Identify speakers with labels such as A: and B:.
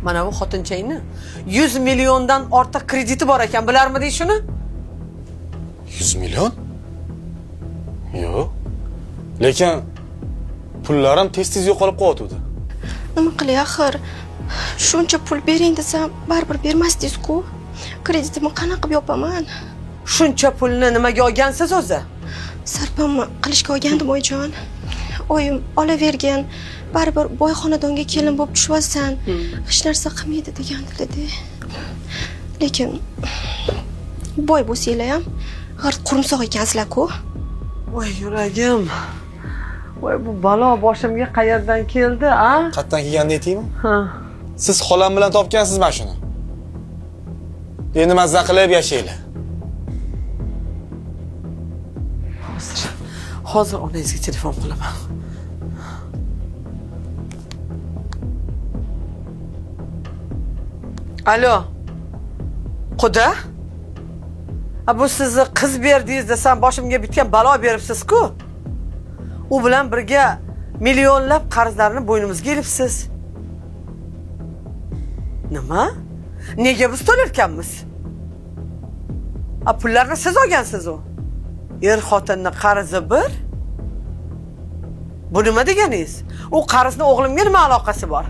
A: Mana bu xotinchangni 100 milliondan ortiq krediti bor ekan, bilarmiding shuni?
B: 100 million? Yo'q. Lekin pullarim tez-tez yo'qolib qo'yatdi.
C: Nima qilay axir? Shuncha pul bering desam, baribir bermasdingiz-ku. Kreditimni qanaqa qilib yopaman?
A: Shuncha pulni nimaga olgansiz o'zi?
C: Sarpamni qilishga olgandim oyijon. Oyim olavergin, baribir boy xonadonga kelin bo'lib tushvasan, hech narsa qilmaydi degandilar-da. Lekin boy bo'lsanglar ham g'irt qurumsoq ekansizlar-ku.
A: Voy yuragim. Voy bu balo boshimga qayerdan keldi, a?
B: Qayerdan kelganini aytaymi?
A: Ha.
B: Siz xolam bilan topgansiz mana shuni. Endi mazza qilib yashaylar.
A: Hozir onangizga telefon qilaman. Alo. Quda? Bu sizni qiz berdingiz desam boshimga bitgan balo beribsiz-ku. U bilan birga millionlab qarzlarni bo'ynimizga ilibsiz. Nima? Nega biz to'larkanmiz? Pullarni siz olgansiz u. Xotinni qarzi bir. Bu nima deganingiz? U qarzni o'g'limga nima aloqasi bor?